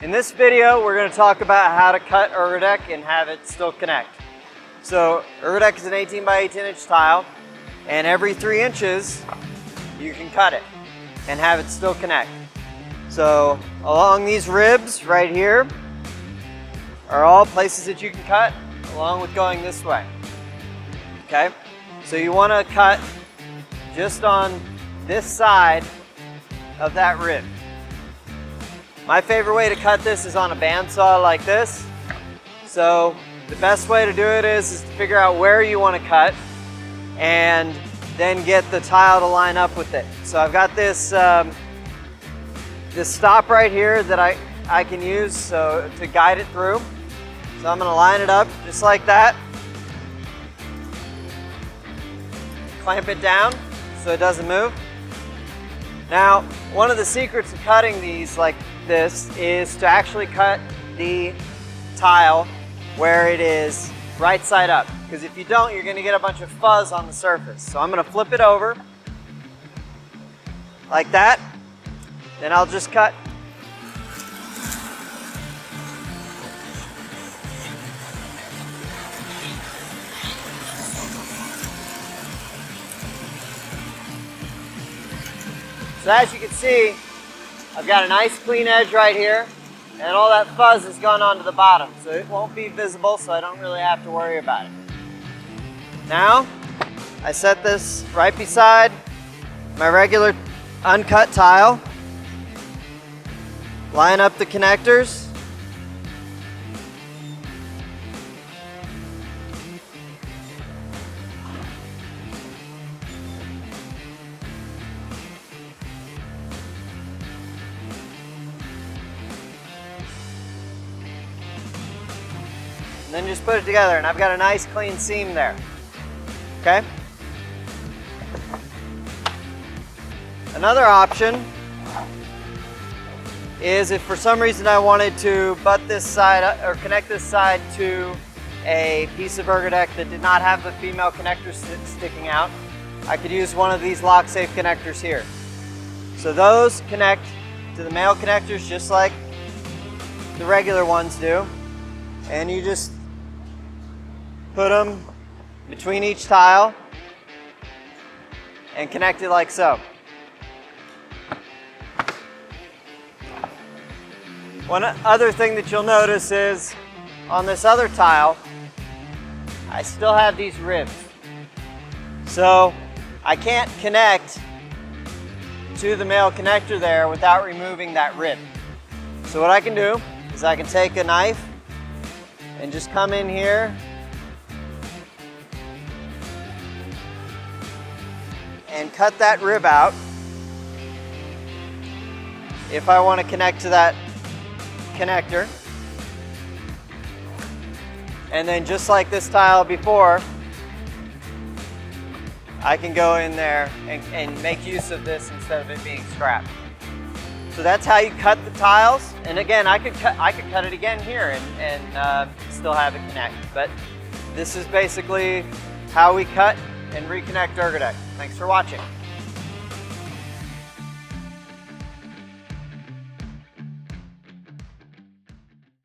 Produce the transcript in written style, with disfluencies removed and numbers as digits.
In this video, we're going to talk about how to cut ErgoDeck and have it still connect. So ErgoDeck is an 18 by 18 inch tile, and every 3 inches you can cut it and have it still connect. So along these ribs right here are all places that you can cut, along with going this way. Okay, so you want to cut just on this side of that rib. My favorite way to cut this is on a bandsaw like this. So the best way to do it is to figure out where you want to cut and then get the tile to line up with it. So I've got this this stop right here that I can use to guide it through. So I'm going to line it up just like that. Clamp it down so it doesn't move. Now, one of the secrets of cutting these like this is to actually cut the tile where it is right side up, because if you don't, you're going to get a bunch of fuzz on the surface. So I'm going to flip it over like that, then I'll just cut. So as you can see, I've got a nice clean edge right here, and all that fuzz has gone onto the bottom, so it won't be visible, so I don't really have to worry about it. Now, I set this right beside my regular uncut tile, line up the connectors, and then just put it together, and I've got a nice clean seam there. Okay? Another option is if for some reason I wanted to butt this side or connect this side to a piece of ErgoDeck that did not have the female connector sticking out, I could use one of these lock safe connectors here. So those connect to the male connectors just like the regular ones do, and you just put them between each tile and connect it like so. One other thing that you'll notice is on this other tile, I still have these ribs. So I can't connect to the male connector there without removing that rib. So what I can do is I can take a knife and just come in here and cut that rib out if I want to connect to that connector. And then just like this tile before, I can go in there and make use of this instead of it being scrap. So that's how you cut the tiles. And again, I could cut it again here and still have it connect. But this is basically how we cut and reconnect ErgoDeck. Thanks for watching.